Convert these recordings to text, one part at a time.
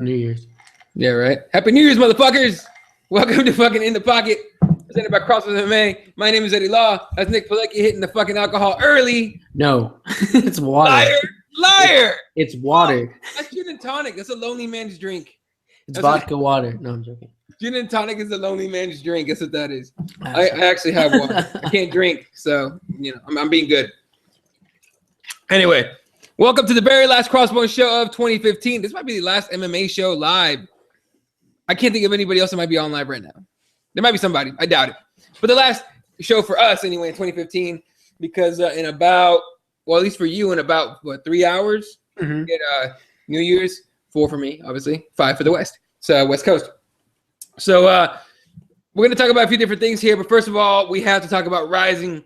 New Year's. Yeah, right. Happy New Year's, motherfuckers. Welcome to fucking In the Pocket, presented by CrossBonesMMA. My name is Eddie Law. That's Nick Pilecki hitting the fucking alcohol early. No, it's water. Liar. It's water. Oh, that's gin and tonic. That's a lonely man's drink. It's vodka water. No, I'm joking. Gin and tonic is a lonely man's drink. That's what that is. I actually have water. I can't drink, so I'm being good. Anyway, welcome to the very last Crossbones show of 2015. This might be the last MMA show live. I can't think of anybody else that might be on live right now. There might be somebody. I doubt it. But the last show for us anyway in 2015, because in about, well, at least for you, in about, 3 hours, we get New Year's. 4 for me, obviously. 5 for the West. So West Coast. So we're going to talk about a few different things here. But first of all, we have to talk about Rising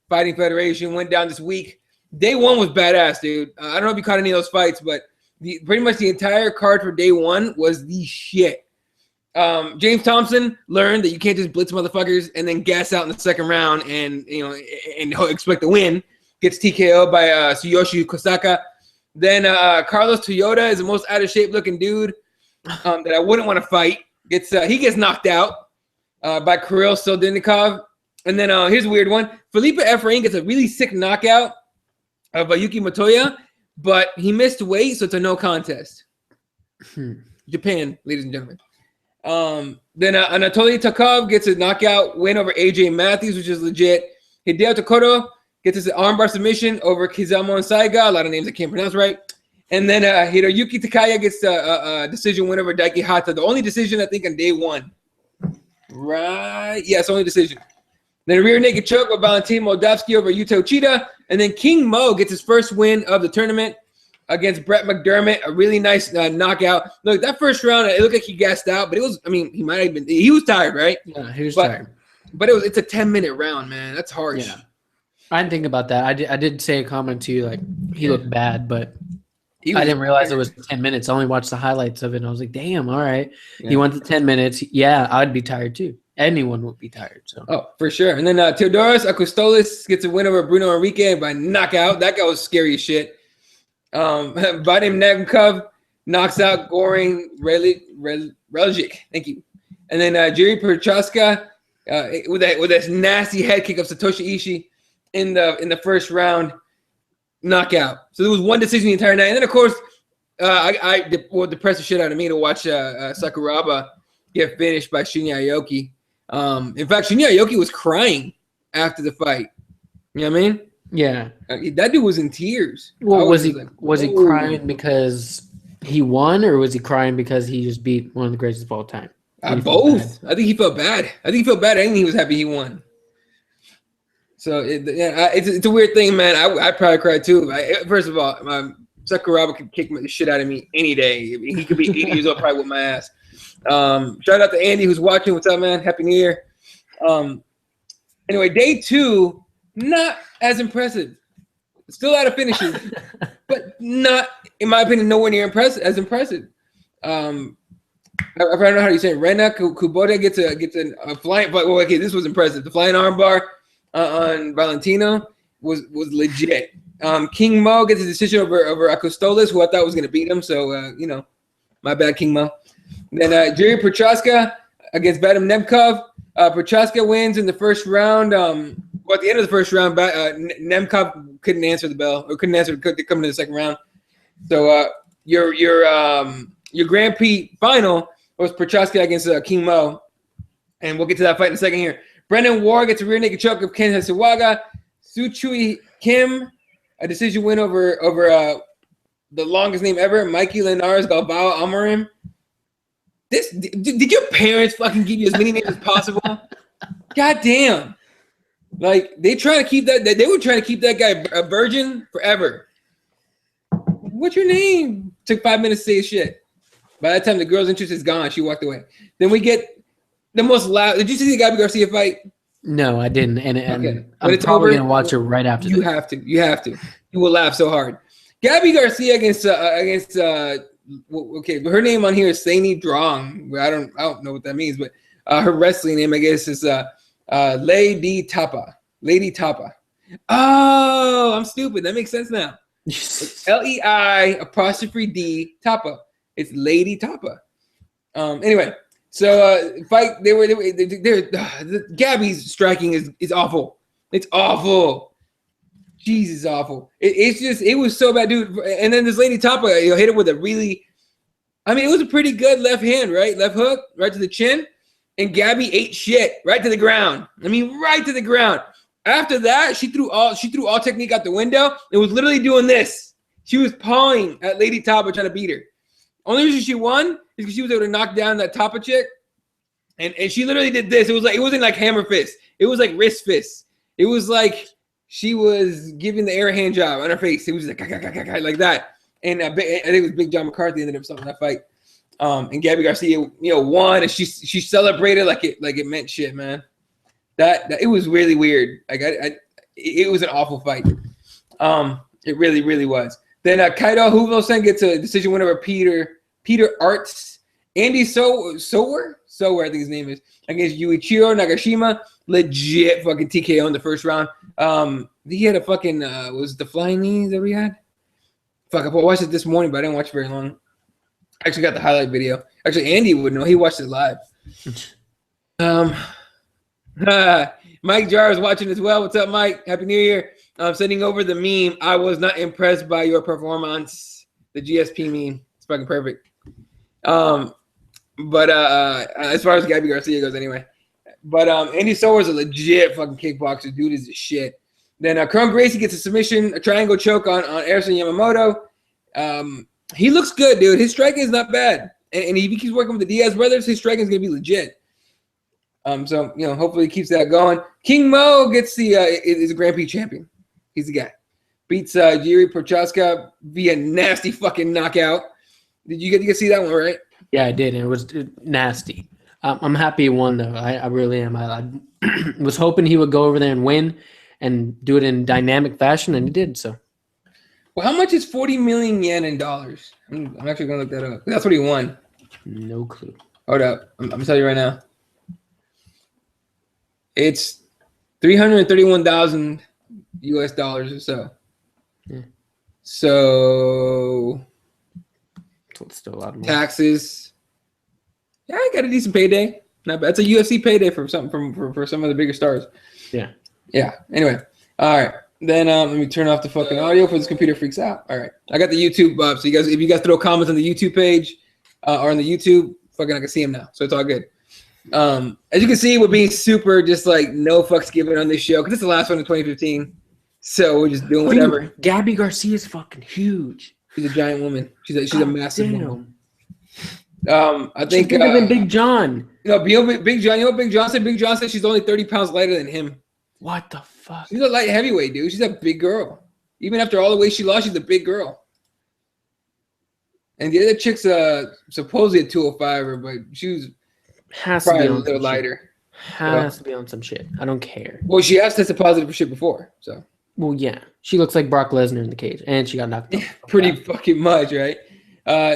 Fighting Federation. Went down this week. Day one was badass, dude. I don't know if you caught any of those fights, but pretty much the entire card for day one was the shit. James Thompson learned that you can't just blitz motherfuckers and then gas out in the second round and expect to win. Gets TKO by Tsuyoshi Kosaka. Then Carlos Toyota is the most out of shape looking dude that I wouldn't want to fight. He gets knocked out by Kirill Soldinikov. And then here's a weird one. Felipe Efrain gets a really sick knockout of Yuki Motoya, but he missed weight, so it's a no contest. Japan, ladies and gentlemen. Then Anatoly Takov gets a knockout win over AJ Matthews, which is legit. Hideo Tokoto gets his armbar submission over Kizamon Saiga. A lot of names I can't pronounce right. And then Hiroyuki Takaya gets a decision win over Daiki Hata. The only decision, I think, on day one. Right? Yes, only decision. Then a rear naked choke with Valentin Moldavsky over Yuto Chida. And then King Mo gets his first win of the tournament against Brett McDermott. A really nice knockout. Look, that first round, it looked like he gassed out, but it was, he might have been, he was tired, right? Yeah, he was tired. But it's a 10-minute round, man. That's harsh. Yeah. I didn't think about that. I did say a comment to you, like, he looked bad, but I didn't realize it was 10 minutes. I only watched the highlights of it, and I was like, damn, all right. Yeah. He went to 10 minutes. Yeah, I'd be tired, too. Anyone would be tired. So. Oh, for sure. And then Theodoros Akostolis gets a win over Bruno Enrique by knockout. That guy was scary as shit. Vadim Nemkov knocks out Goran Reljic. Thank you. And then Jiri Prochaska with that nasty head kick of Satoshi Ishii in the first round knockout. So there was one decision the entire night. And then, of course, what depressed the shit out of me to watch Sakuraba get finished by Shinya Aoki. In fact, Shinya Aoki was crying after the fight. You know what I mean? Yeah. That dude was in tears. Well, was he crying because he won, or was he crying because he just beat one of the greatest of all time? Both. I think he felt bad. I think he was happy he won. So it's a weird thing, man. I probably cried too. First of all, Sakuraba could kick the shit out of me any day. He could be 80 years old, probably with my ass. Shout out to Andy who's watching. What's up, man? Happy New Year. Anyway, day two, not as impressive. Still out of finishes, but not, in my opinion, nowhere near as impressive. I don't know how you say it. Rena Kubota gets a flying, but okay, this was impressive. The flying armbar on Valentino was legit. King Mo gets a decision over Akostolis, who I thought was going to beat him. So my bad, King Mo. Then Jiri Prochaska against Vadim Nemkov. Prochaska wins in the first round. At the end of the first round, Nemkov couldn't answer the bell or couldn't come into the second round. So your Grand Prix final was Prochaska against King Mo, and we'll get to that fight in a second here. Brendan Ward gets a rear naked choke of Ken Hasiwaga. Suchui Kim, a decision win over the longest name ever, Mikey Linares Galbao Amarim. Did your parents fucking give you as many names as possible? God damn. Like, they were trying to keep that guy a virgin forever. What's your name? Took 5 minutes to say his shit. By that time, the girl's interest is gone. She walked away. Then we get the most loud. Did you see the Gabby Garcia fight? No, I didn't. And I'm probably going to watch it right after this. You have to. You will laugh so hard. Gabby Garcia against okay, but her name on here is Saini Drong. I don't know what that means, but her wrestling name, I guess, is Lady Tapa. Lady Tapa. Oh, I'm stupid. That makes sense now. Lei apostrophe D Tapa. It's Lady Tapa. Anyway, so fight. Gabby's striking is awful. It's awful. Jesus, awful. It was so bad, dude. And then this Lady Tapa, hit it with a really, I mean, it was a pretty good left hand, right? Left hook, right to the chin. And Gabby ate shit right to the ground. I mean, right to the ground. After that, she threw all technique out the window. It was literally doing this. She was pawing at Lady Tapa trying to beat her. Only reason she won is because she was able to knock down that Tapa chick. And she literally did this. It wasn't like hammer fist. It was like wrist fist. It was like she was giving the air hand job on her face. It was like that. And I think it was Big John McCarthy ended up stopping that fight. And Gabby Garcia, won, and she celebrated like it meant shit, man. That it was really weird. Like it was an awful fight. It really, really was. Then Kaido Huvo-sen gets a decision win over Peter Arts. Andy Sower, I think his name is, against Yuichiro Nagashima. Legit fucking TKO in the first round. He had a fucking was it the flying knees that we had? Fuck, I watched it this morning, but I didn't watch it very long. I actually got the highlight video. Actually, Andy would know. He watched it live. Mike Jar is watching as well. What's up, Mike? Happy New Year. I'm sending over the meme. I was not impressed by your performance. The GSP meme. It's fucking perfect. But as far as Gabby Garcia goes, anyway. But Andy Sower is a legit fucking kickboxer. Dude is a shit. Then Kron Gracie gets a submission, a triangle choke on Erison Yamamoto. He looks good, dude. His striking is not bad. And if he keeps working with the Diaz brothers, his striking is going to be legit. So, hopefully he keeps that going. King Mo gets is a Grand Prix champion. He's the guy. Beats Jiri Prochaska via nasty fucking knockout. Did you get to see that one, right? Yeah, I did. And it was nasty. I'm happy he won, though. I really am. I was hoping he would go over there and win and do it in dynamic fashion, and he did, so. Well, how much is 40 million yen in dollars? I'm actually going to look that up. That's what he won. No clue. Hold up. I'm going to tell you right now. It's 331,000 US dollars or so. Yeah. So it's still a lot more. Taxes. Yeah, I got a decent payday. Not bad. It's a UFC payday for some for some of the bigger stars. Yeah. Yeah. Anyway. All right. Then let me turn off the fucking audio before this computer freaks out. All right. I got the YouTube up. So if you guys throw comments on the YouTube page or on the YouTube, fucking I can see them now. So it's all good. As you can see, we're being super just like no fucks given on this show because it's the last one in 2015. So we're just doing whatever. Dude, Gabby Garcia is fucking huge. She's a giant woman. She's a massive woman. I think she's bigger than Big John. Big John. Big John said? Big John said she's only 30 pounds lighter than him. What the fuck? She's a light heavyweight, dude. She's a big girl. Even after all the weight she lost, she's a big girl. And the other chick's supposedly a 205er, but she was probably a little lighter. Has to be on some shit. I don't care. Well, she has tested positive for shit before, so. Well, yeah. She looks like Brock Lesnar in the cage, and she got knocked out. Pretty fucking much, right?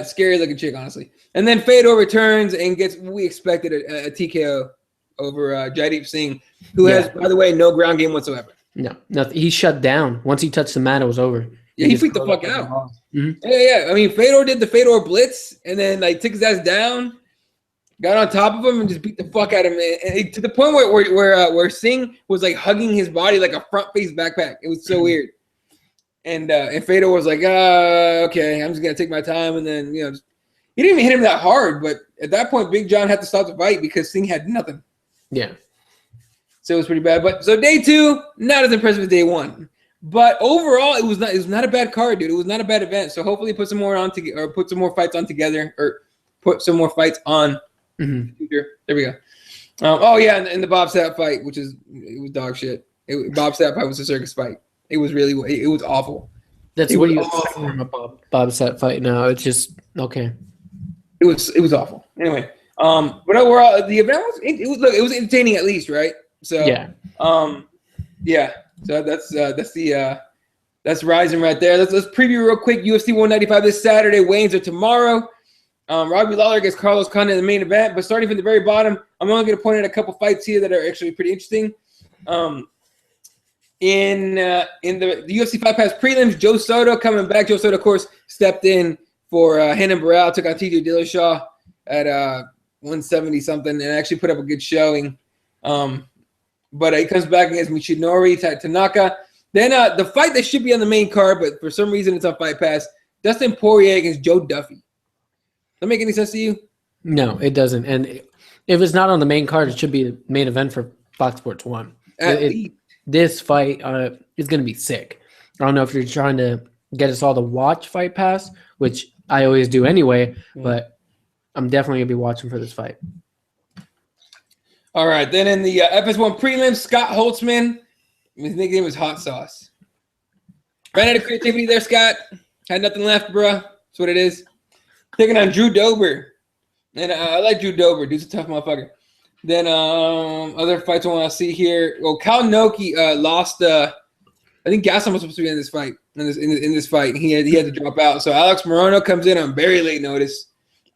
Scary looking chick, honestly. And then Fedor returns and gets, we expected, a TKO over Jaideep Singh, who has, by the way, no ground game whatsoever. No, nothing. He shut down. Once he touched the mat, it was over. Yeah, he freaked the fuck out. Mm-hmm. Yeah. I mean, Fedor did the Fedor blitz and then took his ass down, got on top of him, and just beat the fuck out of him. And to the point where Singh was hugging his body like a front face backpack. It was so weird. And Fedor was like, okay, I'm just gonna take my time. And then he didn't even hit him that hard. But at that point, Big John had to stop the fight because Singh had nothing. Yeah. So it was pretty bad. But so day 2, not as impressive as day 1. But overall, it was not a bad card, dude. It was not a bad event. So hopefully put some more on together, or put some more fights on together, or put some more fights on. Mm-hmm. There we go. And the Bob Sapp fight, it was dog shit. Bob Sapp fight was a circus fight. It was awful. That's what you expect from a Bob Sapp fight. No, it's just okay. It was awful. Anyway, but overall, the event it was entertaining at least, right? So yeah. So that's Rising right there. Let's preview real quick. UFC 195 this Saturday. Weigh-ins are tomorrow. Robbie Lawler against Carlos Condit in the main event. But starting from the very bottom, I'm only going to point out a couple fights here that are actually pretty interesting. In the UFC Fight Pass prelims, Joe Soto coming back. Joe Soto, of course, stepped in for Renan Barão. Took out TJ Dillashaw at 170 something, and actually put up a good showing. But he comes back against Michinori Tanaka. Then the fight that should be on the main card, but for some reason it's on Fight Pass. Dustin Poirier against Joe Duffy. Does that make any sense to you? No, it doesn't. And if it's not on the main card, it should be the main event for Fox Sports 1. This fight is going to be sick. I don't know if you're trying to get us all to watch Fight Pass, which I always do anyway, but I'm definitely going to be watching for this fight. All right. Then in the FS1 prelims, Scott Holtzman, his nickname was Hot Sauce. Ran out of creativity there, Scott. Had nothing left, bro. That's what it is. Taking on Drew Dober. And I like Drew Dober. Dude's a tough motherfucker. Then other fights I want to see here. Well, Kyle Noki lost. I think Gaston was supposed to be in this fight. In this fight, he had to drop out. So Alex Morono comes in on very late notice,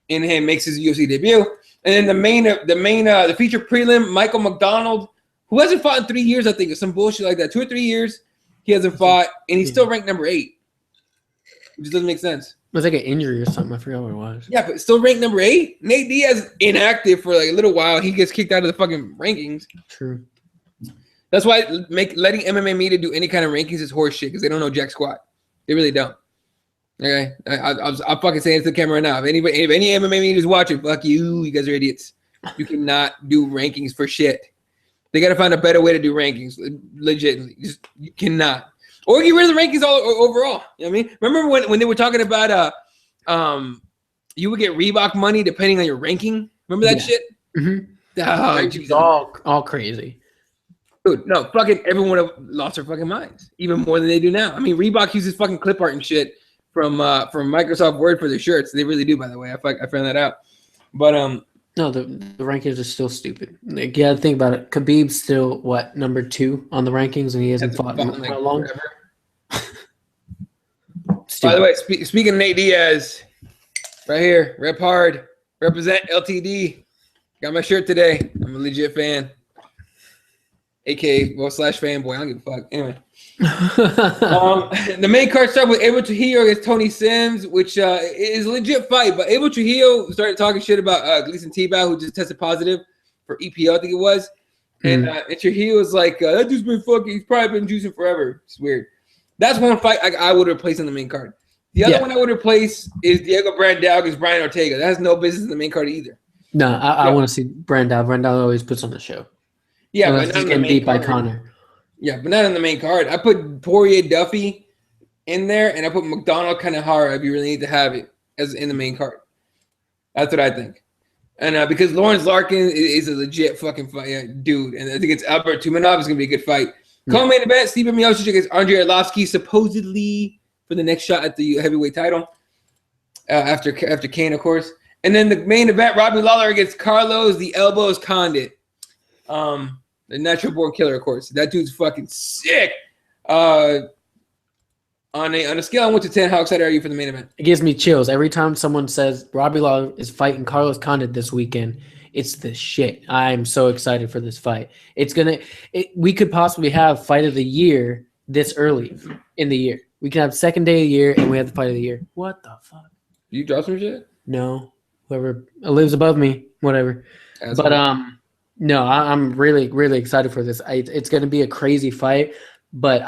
and he makes his UFC debut. And then the feature prelim, Michael McDonald, who hasn't fought in 3 years, I think, or some bullshit like that. 2 or 3 years, he hasn't fought, and he's still ranked number 8. It just doesn't make sense. It was like an injury or something. I forgot what it was. Yeah, but still ranked number 8. Nate Diaz inactive for like a little while. He gets kicked out of the fucking rankings. True. That's why letting MMA media do any kind of rankings is horse shit because they don't know jack squat. They really don't. Okay, I'm fucking saying it to the camera right now. If any MMA media is watching, fuck you. You guys are idiots. You cannot do rankings for shit. They got to find a better way to do rankings. Legitimately, you cannot. Or get rid of the rankings overall. You know what I mean? Remember when they were talking about you would get Reebok money depending on your ranking? Remember that shit? Mm-hmm. It's all crazy. Dude, no, fucking everyone would have lost their fucking minds. Even more than they do now. I mean, Reebok uses fucking clip art and shit from Microsoft Word for their shirts. They really do, by the way. I found that out. But no, the rankings are still stupid. Like, you gotta think about it. Khabib's still number 2 on the rankings, and he hasn't fought in how long? By the way, speaking of Nate Diaz, right here, rep hard, represent LTD. Got my shirt today. I'm a legit fan. AKA, / fanboy. I don't give a fuck. Anyway. The main card started with Abel Trujillo against Tony Sims, which is a legit fight. But Abel Trujillo started talking shit about Gleason Tebow, who just tested positive for EPO, I think it was. And Trujillo was like, that dude's been fucking, he's probably been juicing forever. It's weird. That's one fight I would replace on the main card. The other one I would replace is Diego Brandao against Brian Ortega. That has no business in the main card either. No, I want to see Brandao. Brandao always puts on the show. Yeah, but he's getting beat by Connor. Yeah, but not on the main card. I put Poirier Duffy in there, and I put McDonald Kanehara if you really need to have it as in the main card. That's what I think. And because Lawrence Larkin is a legit fucking fight, dude, and I think it's Albert Tumanov is going to be a good fight. Co-main event, Stephen Miocic against Andrei Arlovsky, supposedly for the next shot at the heavyweight title after Kane, of course. And then the main event, Robbie Lawler against Carlos the Elbows Condit. The natural born killer, of course. That dude's fucking sick. On a scale of 1 to 10, how excited are you for the main event? It gives me chills. Every time someone says Robbie Lawler is fighting Carlos Condit this weekend, it's the shit. I'm so excited for this fight. We could possibly have fight of the year this early in the year. We can have second day of the year, and we have the fight of the year. What the fuck? You drop some shit? No. Whoever lives above me, whatever. No, I'm really, really excited for this. It's going to be a crazy fight, but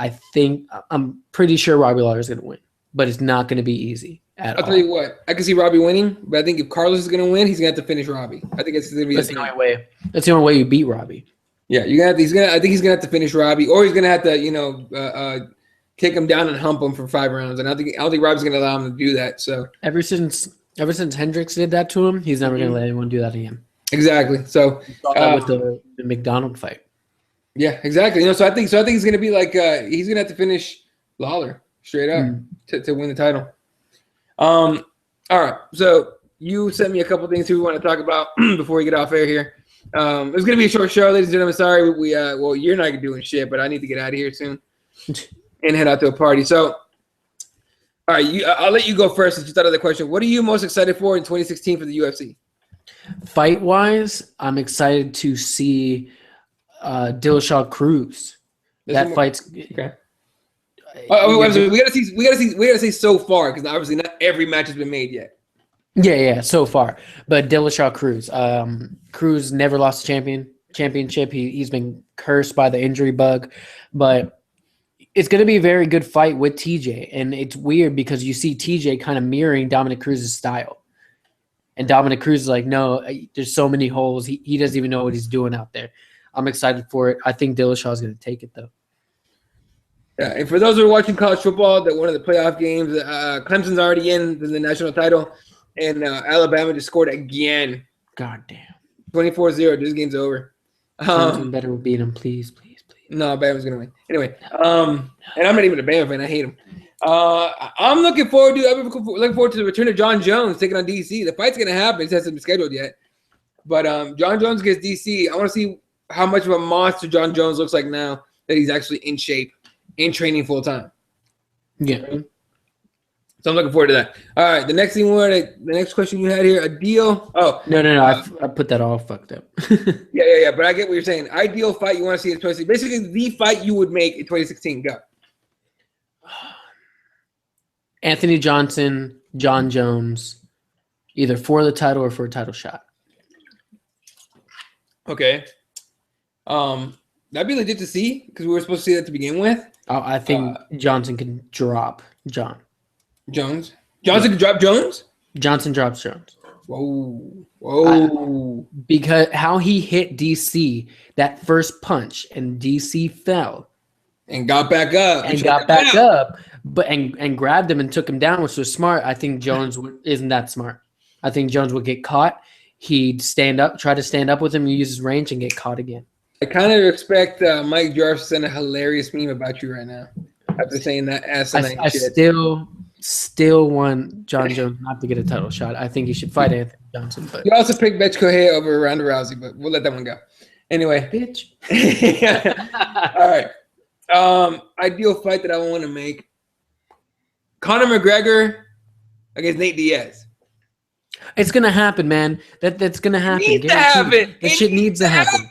I'm pretty sure Robbie Lawler is going to win. But it's not going to be easy at all. I'll tell you what, I can see Robbie winning, but I think if Carlos is going to win, he's going to have to finish Robbie. I think it's going to be the only way. That's the only way you beat Robbie. Yeah, I think he's going to have to finish Robbie, or he's going to have to, take him down and hump him for 5 rounds. And I don't think Robbie's going to allow him to do that. So ever since Hendricks did that to him, he's never going to let anyone do that again. Exactly. So with the McDonald fight. Yeah, exactly. So I think he's going to be like he's going to have to finish Lawler straight up to win the title. All right. So you sent me a couple things we want to talk about before we get off air here. It's going to be a short show, ladies and gentlemen. Sorry, well, you're not doing shit, but I need to get out of here soon and head out to a party. So, all right, I'll let you go first since you thought of the question. What are you most excited for in 2016 for the UFC? Fight-wise, I'm excited to see Dillashaw Cruz. That fight's okay. We gotta see so far because obviously not every match has been made yet. Yeah, so far. But Dillashaw Cruz. Cruz never lost a championship. He's been cursed by the injury bug. But it's going to be a very good fight with TJ. And it's weird because you see TJ kind of mirroring Dominic Cruz's style. And Dominic Cruz is like, no, there's so many holes. He doesn't even know what he's doing out there. I'm excited for it. I think Dillashaw is going to take it, though. Yeah, and for those who are watching college football, that one of the playoff games, Clemson's already in the national title, and Alabama just scored again. God damn. 24-0. This game's over. Clemson better beat him, please. No, Bama's going to win. Anyway, and I'm not even a Bama fan. I hate him. I'm looking forward to the return of John Jones taking on DC. The fight's going to happen. It hasn't been scheduled yet. But John Jones against DC. I want to see how much of a monster John Jones looks like now that he's actually in shape, in training full time. Yeah. So I'm looking forward to that. All right, the next question you had here, a deal. Oh no, I put that all fucked up. yeah. But I get what you're saying. Ideal fight you want to see in 2016. Basically, the fight you would make in 2016. Go. Anthony Johnson, John Jones, either for the title or for a title shot. Okay. That'd be legit to see because we were supposed to see that to begin with. I think Johnson can drop Jones. Johnson can drop Jones? Johnson drops Jones. Whoa. Because how he hit DC, that first punch, and DC fell. And got back up. But grabbed him and took him down, which was smart. I think Jones isn't that smart. I think Jones would get caught. He'd try to stand up with him and use his range and get caught again. I kind of expect Mike Jarvis to send a hilarious meme about you right now after saying that asinine shit. I still want John Jones not to get a title shot. I think he should fight Anthony Johnson. But you also picked Betch Correia over Ronda Rousey, but we'll let that one go. Anyway. Bitch. All right. Ideal fight that I want to make. Conor McGregor against Nate Diaz. It's going to happen, man. That's going to happen. It needs to happen. That shit needs to happen.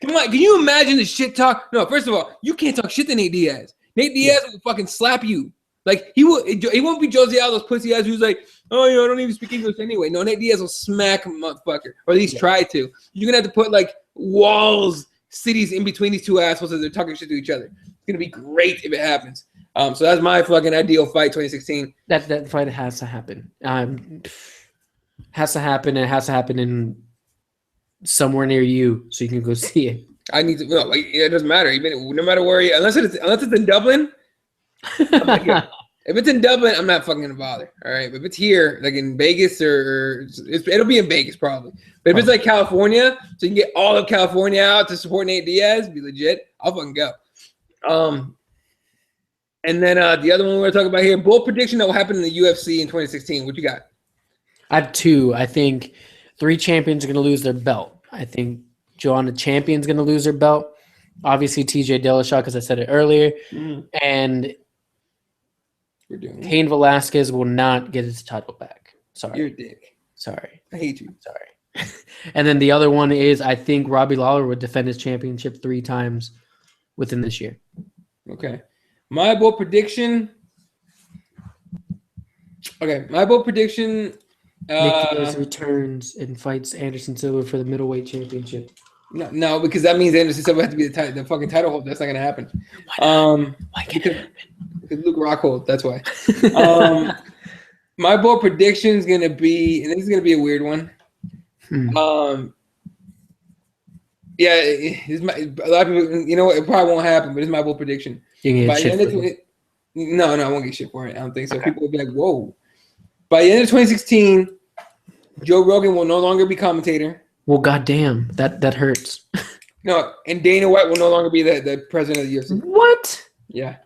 Come on. Can you imagine the shit talk? No, first of all, you can't talk shit to Nate Diaz. Nate Diaz will fucking slap you. Like, he won't be Jose Aldo's pussy ass who's like, oh, I don't even speak English anyway. No, Nate Diaz will smack a motherfucker, or at least try to. You're going to have to put, like, walls, cities in between these two assholes as they're talking shit to each other. It's going to be great if it happens. So that's my fucking ideal fight, 2016. That fight has to happen. Has to happen. It has to happen in somewhere near you so you can go see it. I need to. No, it doesn't matter. Even no matter where, unless it's in Dublin. If it's in Dublin, I'm not fucking gonna bother. All right, but if it's here, like in Vegas it'll be in Vegas probably. But if it's like California, so you can get all of California out to support Nate Diaz, be legit. I'll fucking go. And then the other one we're talking about here, bold prediction that will happen in the UFC in 2016. What you got? I have two. I think 3 champions are gonna lose their belt. I think Joanna Champion's gonna lose her belt. Obviously, TJ Dillashaw, because I said it earlier, and Cain Velasquez will not get his title back. Sorry. You're a dick. Sorry. I hate you. Sorry. And then the other one is I think Robbie Lawler would defend his championship 3 times within this year. Okay. My bold prediction. Nick Diaz returns and fights Anderson Silva for the middleweight championship. No, because that means Anderson Silva has to be the fucking title holder. That's not gonna happen. Why can't it happen? Because Luke Rockhold. That's why. My bold prediction is gonna be, and this is gonna be a weird one. Yeah, a lot of people, you know what? It probably won't happen, but it's my bold prediction. You get shit for it. No, I won't get shit for it. I don't think so. Okay. People will be like, "Whoa!" By the end of 2016, Joe Rogan will no longer be commentator. Well, goddamn, that hurts. No, and Dana White will no longer be the president of the UFC. What? Yeah.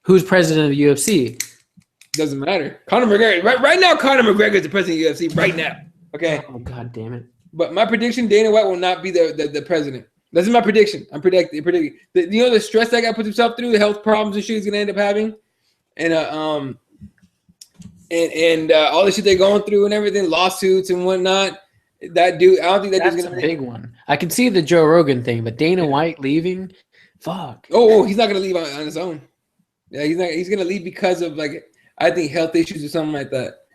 Who's president of the UFC? Doesn't matter. Conor McGregor. Right now, Conor McGregor is the president of the UFC. Right now. Okay. Oh, god damn it. But my prediction, Dana White will not be the president. This is my prediction. I'm predicting. The stress that guy puts himself through, the health problems and shit he's gonna end up having, and all the shit they're going through and everything, lawsuits and whatnot. That dude, I don't think that's gonna be a big one. I can see the Joe Rogan thing, but Dana White leaving, fuck. Oh, he's not gonna leave on his own. Yeah, he's not. He's gonna leave because of like I think health issues or something like that,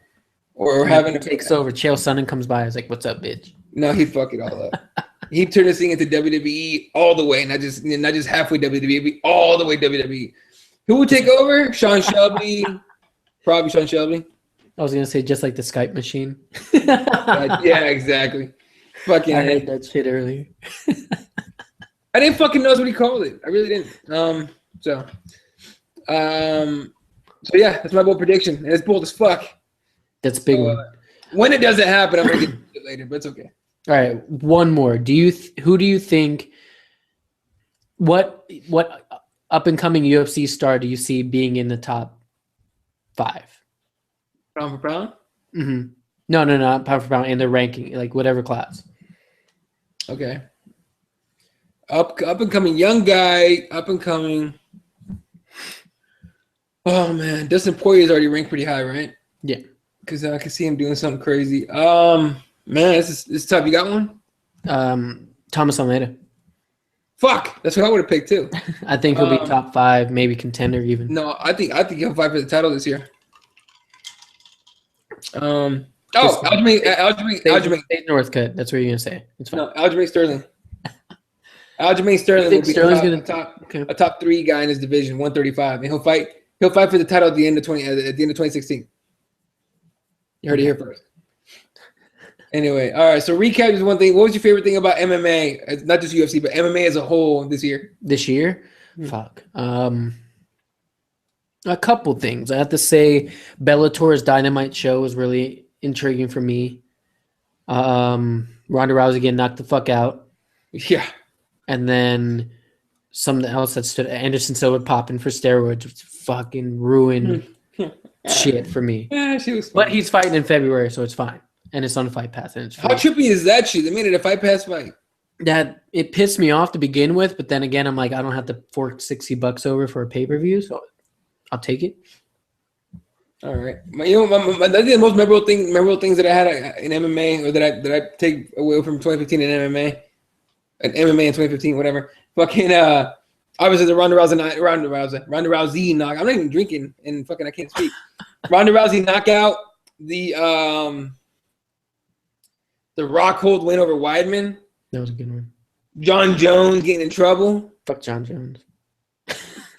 or having takes over. Chael Sonnen comes by. I was like, "What's up, bitch?" No, he fuck it all up. He turned this thing into WWE all the way, not just halfway WWE, all the way WWE. Who would take over? Sean Shelby, probably Sean Shelby. I was gonna say just like the Skype machine. Yeah, exactly. Fucking. I heard that shit earlier. I didn't fucking know what he called it. I really didn't. So yeah, that's my bold prediction, and it's bold as fuck. That's a big one. When it doesn't happen, I'm gonna get it later, but it's okay. All right, one more. Who do you think? What up and coming UFC star do you see being in the top 5? Pound for pound? Mm-hmm. No, not pound for pound in the ranking, like whatever class. Okay. Up and coming young guy, up and coming. Oh man, Dustin Poirier is already ranked pretty high, right? Yeah. Because I can see him doing something crazy. Man, this is tough. You got one? Thomas Almeida. Fuck, that's what I would have picked too. I think he'll be top 5, maybe contender even. No, I think he'll fight for the title this year. Aljamain State Northcutt. That's what you're gonna say. It's fine. No, Aljamain Sterling. Aljamain Sterling will be a top 3 guy in his division, 135, and he'll fight for the title at the end of 2016. You heard it here first. Anyway, all right. So recap is one thing. What was your favorite thing about MMA? Not just UFC, but MMA as a whole this year. This year, fuck. A couple things. I have to say, Bellator's Dynamite show was really intriguing for me. Ronda Rousey getting knocked the fuck out. Yeah. And then something else that stood. Anderson Silva popping for steroids, which fucking ruined shit for me. Yeah, she was. But he's fighting in February, so it's fine. And it's on Fight Pass. And it's free. How trippy is that shit? They made it a Fight Pass fight. That it pissed me off to begin with, but then again, I'm like, I don't have to fork $60 over for a pay-per-view, so I'll take it. All right. I think the most memorable things that I had in MMA, or that I take away from 2015 in MMA, in 2015, whatever. Fucking obviously the Ronda Rousey knock. I'm not even drinking, and fucking I can't speak. Ronda Rousey knockout. The Rockhold win over Weidman. That was a good one. John Jones getting in trouble. Fuck John Jones.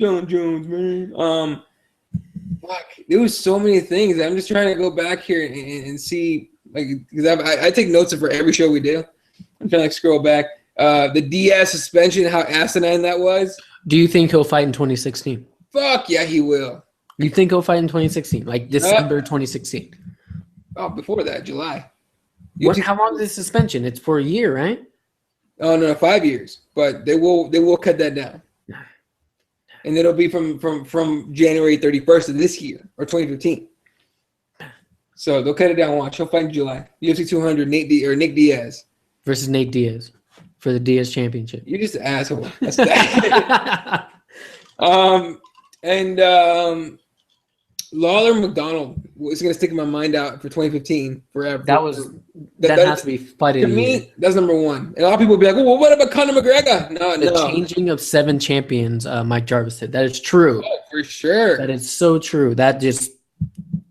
John Jones, man. Fuck. There was so many things. I'm just trying to go back here and see, like, because I take notes for every show we do. I'm trying to scroll back. The Diaz suspension, how asinine that was. Do you think he'll fight in 2016? Fuck yeah, he will. You think he'll fight in 2016, like December 2016? Oh, before that, July. How long is the suspension? It's for a year, right? Oh no, 5 years. But they will cut that down. And it'll be from January 31st of this year, or 2015. So they'll cut it down. Watch, he'll fight in July. UFC 200, Nick Diaz versus Nate Diaz for the Diaz Championship. You're just an asshole. That's that. Lawler McDonald is going to stick in my mind out for 2015 forever. That has to be fighting. To me, that's number one. And a lot of people will be like, well, what about Conor McGregor? No. Changing of 7 champions, Mike Jarvis said. That is true. Oh, for sure. That is so true. That just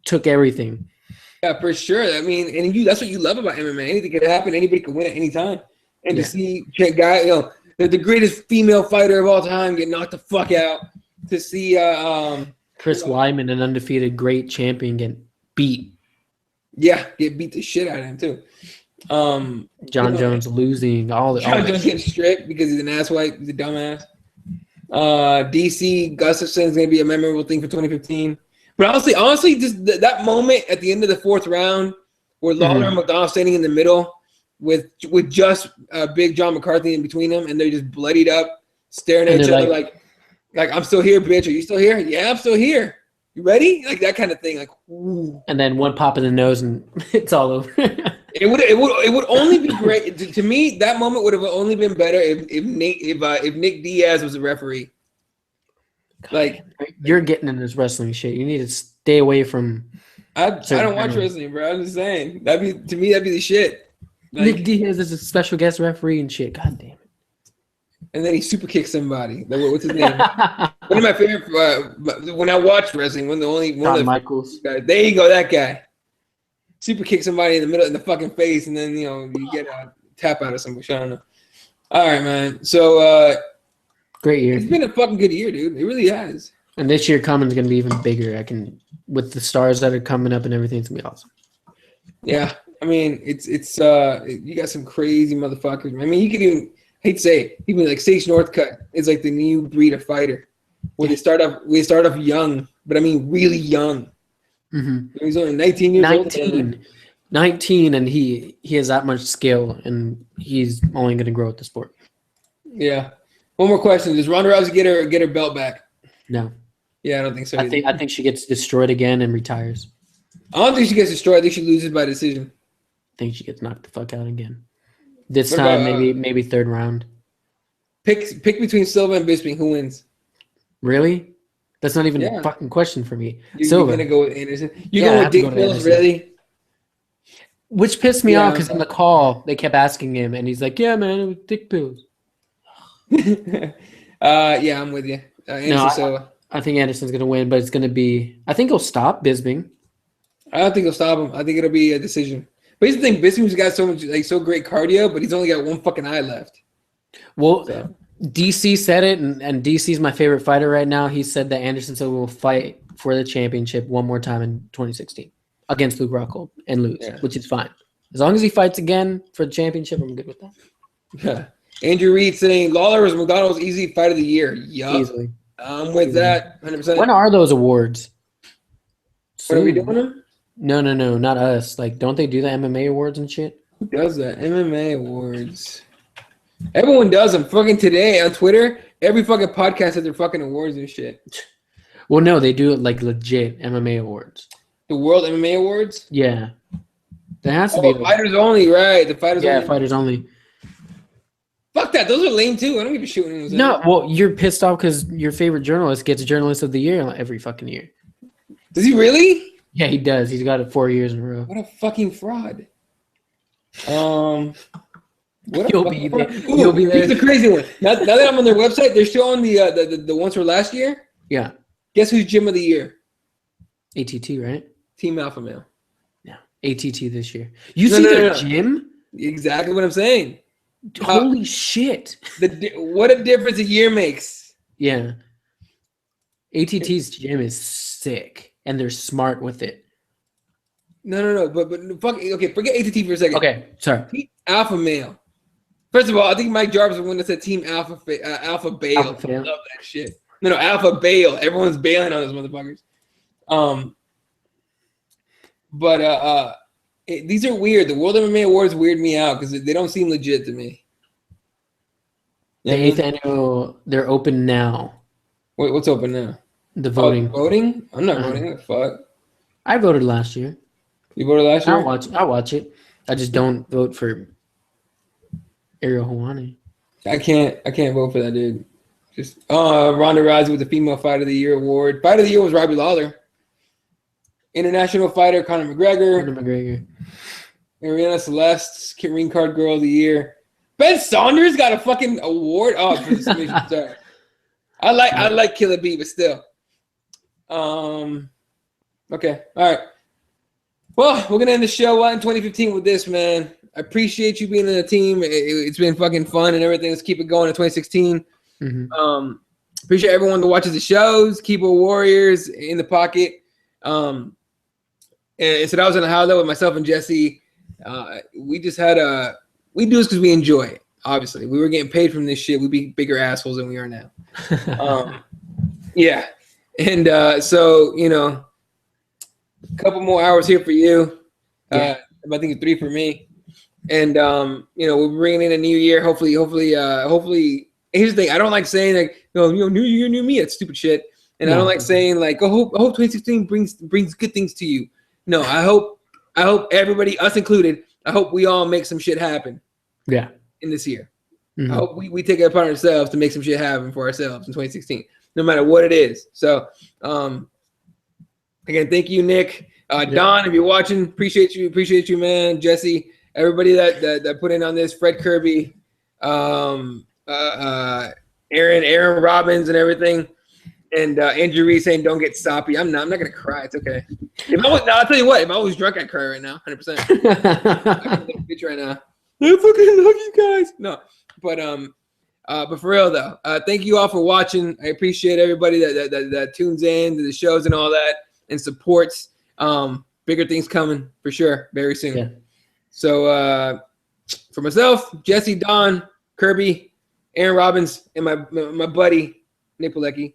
took everything. Yeah, for sure. I mean, and that's what you love about MMA. Anything can happen. Anybody can win at any time. And to see the greatest female fighter of all time get knocked the fuck out. To see Chris Weidman, an undefeated great champion, get beat. Yeah, get beat the shit out of him too. John Jones losing John Jones getting stripped because he's an asswipe. He's a dumbass. DC Gustafsson is going to be a memorable thing for 2015. But honestly, just that moment at the end of the 4th round where Lawler and McDonald standing in the middle with just Big John McCarthy in between them, and they're just bloodied up, staring at each other like I'm still here, bitch. Are you still here? Yeah, I'm still here. You ready? Like that kind of thing. Like, ooh. And then one pop in the nose and it's all over. It would only be great to me. That moment would have only been better if Nick Diaz was a referee. Like, you're getting in this wrestling shit. You need to stay away from. I don't watch wrestling, bro. I'm just saying that'd be the shit. Like, Nick Diaz is a special guest referee and shit. God damn it. And then he super kicks somebody. What's his name? One of my favorite when I watch wrestling, one of the Michaels guys. There you go, that guy. Super kick somebody in the middle in the fucking face, and then you get a tap out of somebody. I don't know. All right, man. So great year. It's been a fucking good year, dude. It really has. And this year coming is gonna be even bigger. With the stars that are coming up and everything, it's gonna be awesome. Yeah, I mean, it's you got some crazy motherfuckers. I mean, you could even hate to say it, even like Sage Northcutt is like the new breed of fighter, where they start off young, but I mean really young. Mm-hmm. He's only 19 years old. 19, and he has that much skill, and he's only going to grow with the sport. Yeah. One more question: does Ronda Rousey get her belt back? No. Yeah, I don't think so. I think she gets destroyed again and retires. I don't think she gets destroyed. I think she loses by decision. I think she gets knocked the fuck out again. This time, maybe third round. Pick between Silva and Bisping. Who wins? Really? That's not even a fucking question for me. You're gonna go with Anderson. You're going with Dick Mills, really? Which pissed me off because in the call they kept asking him, and he's like, "Yeah, man, it was Dick Pills." Yeah, I'm with you. I think Anderson's gonna win, but it's gonna be. I think he'll stop Bisping. I don't think he'll stop him. I think it'll be a decision. But here's the thing: Bisping's got so great cardio, but he's only got one fucking eye left. Well, DC said it, and DC's my favorite fighter right now. He said that Anderson will fight for the championship one more time in 2016 against Luke Rockhold and lose, which is fine. As long as he fights again for the championship, I'm good with that. Yeah. Andrew Reed saying Lawler was McDonald's easy fight of the year. Yup. Easily. I'm with that 100%. When are those awards? When are we doing them? No, not us. Like, don't they do the MMA awards and shit? Who does that? MMA awards. Everyone does them. Fucking today on Twitter, every fucking podcast has their fucking awards and shit. Well, no, they do it like legit MMA awards. The World MMA Awards? Yeah. There has to be. Fighters only, right? The fighters only. Yeah, fighters only. Fuck that. Those are lame too. I don't give a shit when it was. No, well, you're pissed off because your favorite journalist gets Journalist of the Year every fucking year. Does he really? Yeah, he does. He's got it 4 years in a row. What a fucking fraud. You'll be there. Here's the crazy one. Now that I'm on their website, they're showing the ones for last year. Yeah. Guess who's Gym of the Year? ATT, right? Team Alpha Male. Yeah. ATT this year. You see their gym? Exactly what I'm saying. Holy shit. What a difference a year makes. Yeah. ATT's gym is sick, and they're smart with it. No. But fuck. Okay, forget ATT for a second. Okay, sorry. Team Alpha Male. First of all, I think Mike Jarvis was the one that said Team Alpha Bale. I love that shit. No, Alpha Bale. Everyone's bailing on those motherfuckers. These are weird. The World MMA Awards weird me out because they don't seem legit to me. The 8th annual, they're open now. Wait, what's open now? The voting. Voting? I'm not voting. What the fuck? I voted last year. You voted last year? I'll watch it. I just don't vote for Ariel Helwani. I can't vote for that dude. Just Ronda Rousey with the Female Fight of the Year award. Fight of the Year was Robbie Lawler. International fighter Conor McGregor. Ariana Celeste, Ring Card Girl of the Year. Ben Saunders got a fucking award. Oh, for the submission. Sorry. I like Killer B, but still. Okay. All right. Well, we're gonna end the show in 2015 with this, man. I appreciate you being in the team. It's been fucking fun and everything. Let's keep it going in 2016. Mm-hmm. Appreciate everyone that watches the shows. Keyboard Warriors in the pocket. And so that was in the highlight with myself and Jesse. We just had we do this because we enjoy it. Obviously, we were getting paid from this shit. We'd be bigger assholes than we are now. Yeah, and so a couple more hours here for you. I think it's 3 for me. And we're bringing in a new year. Hopefully. Here's the thing: I don't like saying like, new year, new me. It's stupid shit. And I don't like saying like, I hope 2016 brings good things to you. No, I hope everybody, us included, I hope we all make some shit happen. Yeah. In this year. Mm-hmm. I hope we take it upon ourselves to make some shit happen for ourselves in 2016, no matter what it is. So, again, thank you, Nick. Don, if you're watching, appreciate you, man. Jesse, everybody that put in on this, Fred Kirby, Aaron Robbins and everything. And Andrew Reed saying, "Don't get soppy." I'm not gonna cry. It's okay. I'll tell you what. If I was drunk, I'd cry right now, 100%. I'm a little bitch right now. I fucking love you guys. No, but for real though, thank you all for watching. I appreciate everybody that tunes in to the shows and all that and supports. Bigger things coming for sure very soon. Yeah. So for myself, Jesse, Don, Kirby, Aaron Robbins, and my buddy Nick Pilecki.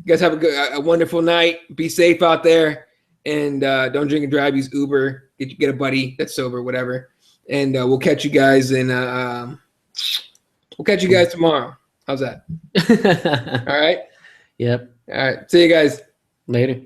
You guys have a wonderful night. Be safe out there, and don't drink and drive. Use Uber. Get a buddy that's sober, whatever. And we'll catch you guys we'll catch you guys tomorrow. How's that? All right. Yep. All right. See you guys later.